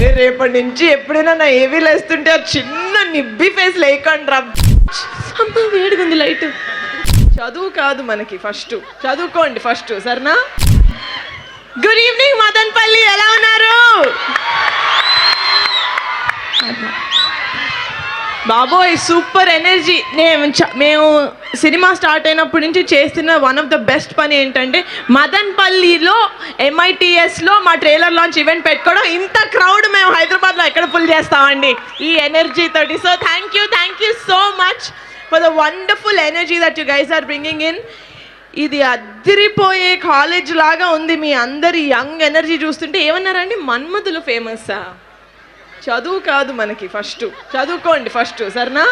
అరే రేపటి నుంచి ఎప్పుడైనా నా ఏవీ లేస్తుంటే ఆ చిన్న నిబ్బి ఫేస్ లేకండి రా. అమ్మా వేడిగుంది లైట్. చదువు కాదు మనకి ఫస్ట్, చదువుకోండి ఫస్ట్ సరేనా. గుడ్ ఈవినింగ్ మదన్పల్లి, ఎలా ఉన్నారు బాబోయ్? Super energy. మేము సినిమా స్టార్ట్ అయినప్పటి నుంచి చేస్తున్న వన్ ఆఫ్ ద బెస్ట్ పని ఏంటంటే మదన్పల్లిలో MITSలో మా ట్రైలర్ లాంచ్ ఈవెంట్ పెట్టుకోవడం. ఇంత క్రౌడ్ మేము హైదరాబాద్లో ఎక్కడ ఫుల్ చేస్తామండి ఈ ఎనర్జీ తోటి. So thank you so much for the wonderful energy that you guys are bringing in. ఇది అదిరిపోయే కాలేజ్ లాగా ఉంది. మీ అందరి యంగ్ ఎనర్జీ చూస్తుంటే ఏమన్నారండి, మన్మధులు ఫేమస్సా? చదువు కాదు మనకి ఫస్ట్, చదువుకోండి ఫస్ట్ సరేనా.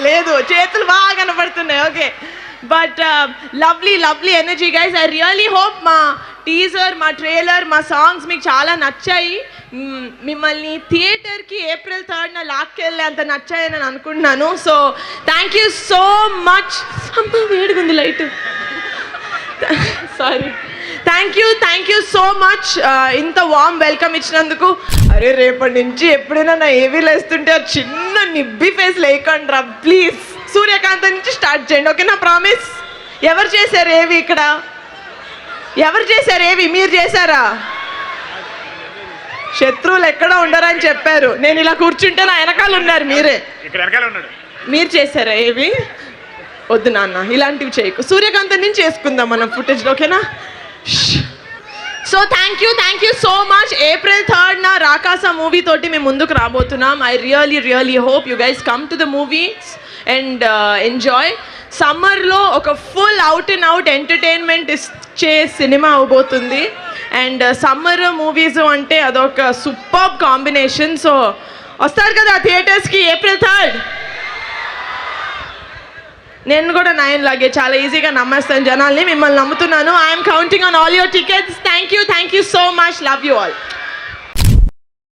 లేదు చేతులు బాగా కనపడుతున్నాయి. Okay, but lovely energy guys. I really hope మా టీజర్, మా ట్రైలర్, మా సాంగ్స్ మీకు చాలా నచ్చాయి. మిమ్మల్ని థియేటర్కి April 3rd లాక్కెళ్ళి అంత నచ్చాయని నేను అనుకుంటున్నాను. So thank you so much. అమ్మా వేడిగుంది light, sorry. Thank you so much ఇంత వార్మ్ వెల్కమ్ ఇచ్చినందుకు. అరే రేపటి నుంచి ఎప్పుడైనా నా ఏవీ లేస్తుంటే ఆ చిన్న నిబ్బి ఫేస్ లేకండి రా ప్లీజ్. సూర్యకాంత్ నుంచి స్టార్ట్ చేయండి, ఓకేనా? ప్రామిస్. ఎవరు చేశారు ఏవి ఇక్కడ? ఎవరు చేశారు ఏవి? మీరు చేశారా? శత్రువులు ఎక్కడ ఉండరని చెప్పారు. నేను ఇలా కూర్చుంటే నా వెనకాల ఉన్నారు మీరే. మీరు చేశారా ఏవి? వద్దు నాన్న, ఇలాంటివి చేయకు. సూర్యకాంత్ నుంచి చేసుకుందాం మనం ఫుటేజ్లో, ఓకేనా? So thank you so much. April 3rd Rakaasa movie తోటి మేము ముందుకు రాబోతున్నాం. I really hope you guys come to the movies and enjoy. సమ్మర్లో ఒక full out and out entertainment ఇచ్చే సినిమా అవబోతుంది. అండ్ సమ్మర్ మూవీస్ అంటే అదొక సూపర్ కాంబినేషన్. సో వస్తారు కదా థియేటర్స్కి April 3rd? నేను కూడా 9 లాగే చాలా ఈజీగా నమ్మేస్తాను జనాల్ని. మిమ్మల్ని నమ్ముతున్నాను. I'm counting on all your tickets. Thank you so much. Love you all.